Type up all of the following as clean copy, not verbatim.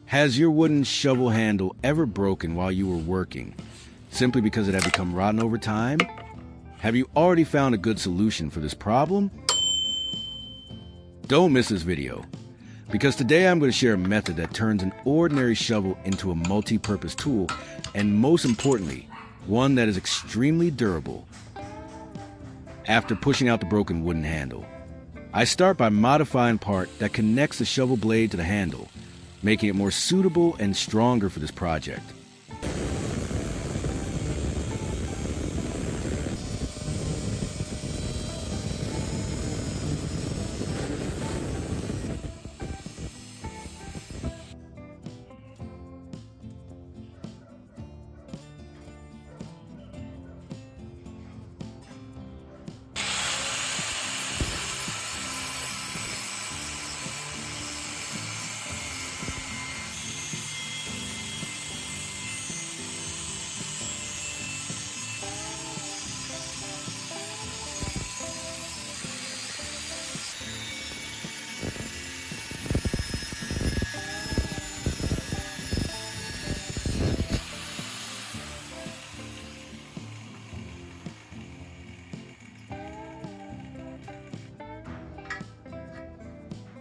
Has your wooden shovel handle ever broken while you were working, simply because it had become rotten over time? Have you already found a good solution for this problem? Don't miss this video, because today I'm going to share a method that turns an ordinary shovel into a multi-purpose tool, and most importantly, one that is extremely durable. After pushing out the broken wooden handle, I start by modifying part that connects the shovel blade to the handle, making it more suitable and stronger for this project.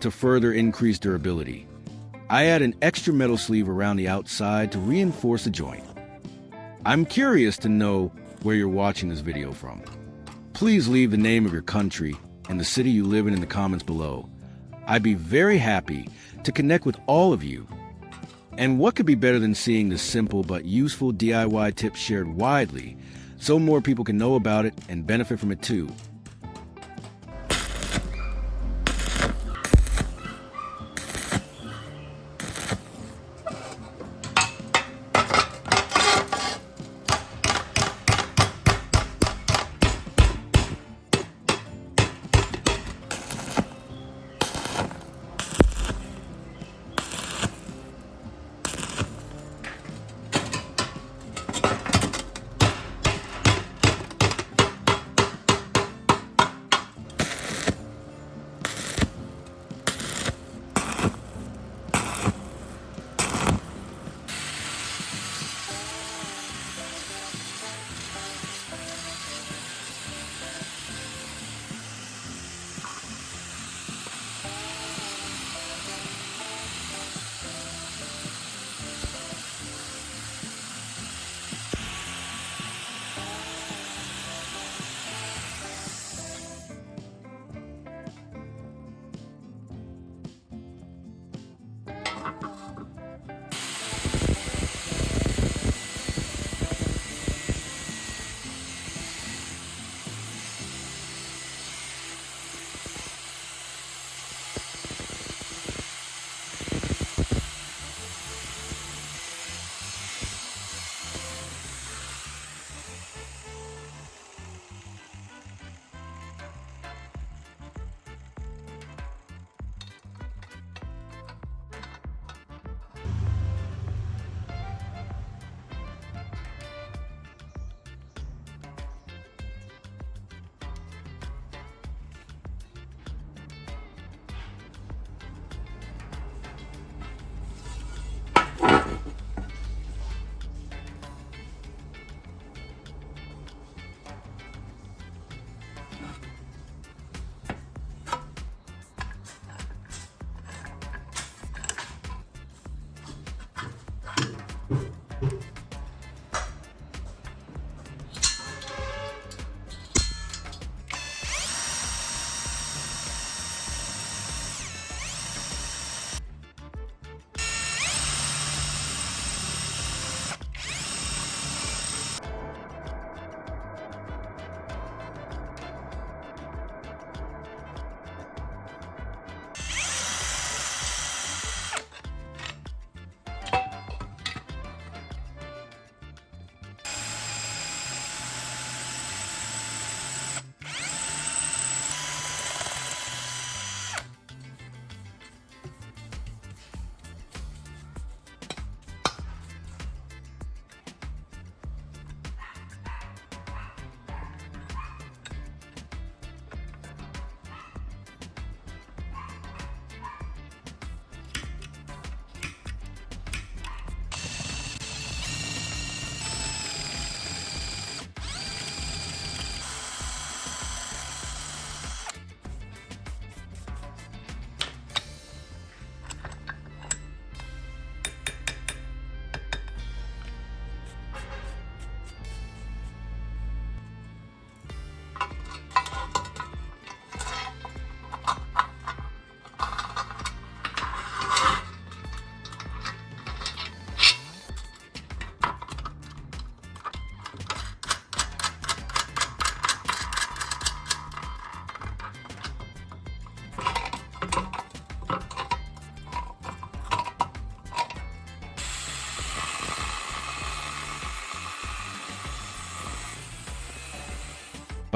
To further increase durability, I add an extra metal sleeve around the outside to reinforce the joint. I'm curious to know where you're watching this video from. Please leave the name of your country and the city you live in the comments below. I'd be very happy to connect with all of you. And what could be better than seeing this simple but useful DIY tip shared widely so more people can know about it and benefit from it too?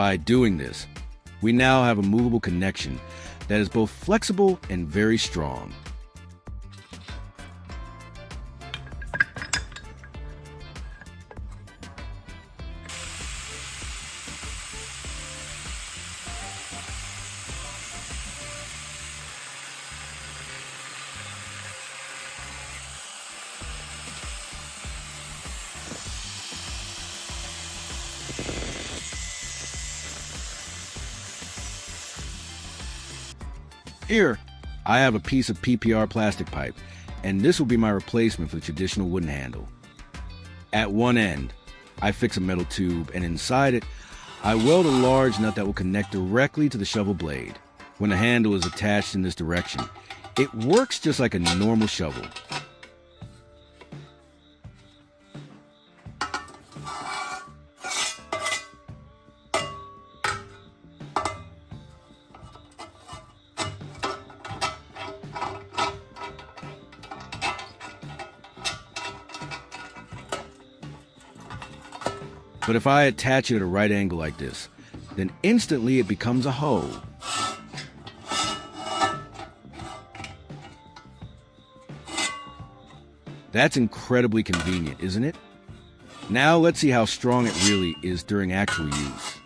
By doing this, we now have a movable connection that is both flexible and very strong. Here, I have a piece of PPR plastic pipe, and this will be my replacement for the traditional wooden handle. At one end, I fix a metal tube, and inside it, I weld a large nut that will connect directly to the shovel blade. When the handle is attached in this direction, it works just like a normal shovel. But if I attach it at a right angle like this, then instantly it becomes a hoe. That's incredibly convenient, isn't it? Now let's see how strong it really is during actual use.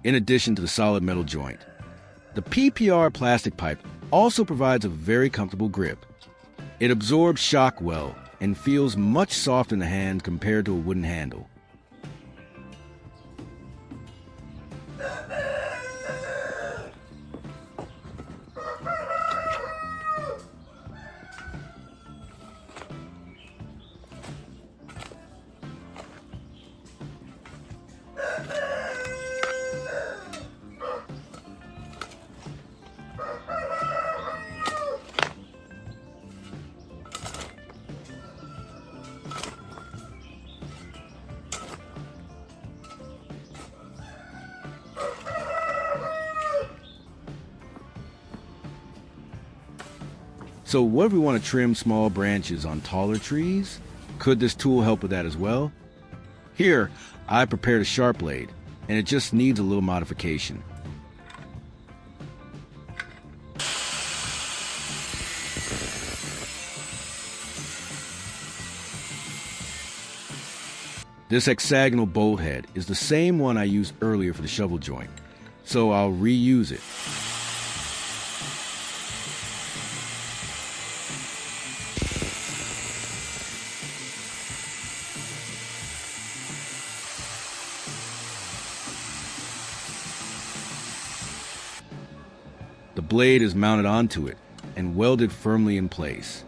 In addition to the solid metal joint, the PPR plastic pipe also provides a very comfortable grip. It absorbs shock well and feels much softer in the hand compared to a wooden handle. So what if we want to trim small branches on taller trees? Could this tool help with that as well? Here, I prepared a sharp blade, and it just needs a little modification. This hexagonal bolt head is the same one I used earlier for the shovel joint, so I'll reuse it. The blade is mounted onto it and welded firmly in place.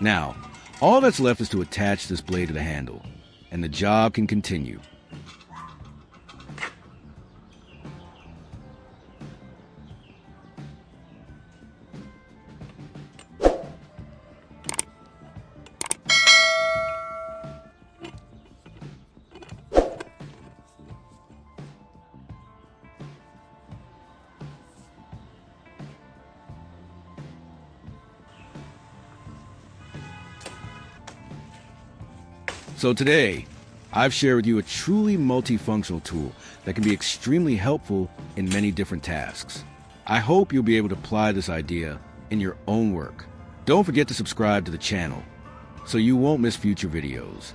Now, all that's left is to attach this blade to the handle, and the job can continue. So today, I've shared with you a truly multifunctional tool that can be extremely helpful in many different tasks. I hope you'll be able to apply this idea in your own work. Don't forget to subscribe to the channel so you won't miss future videos.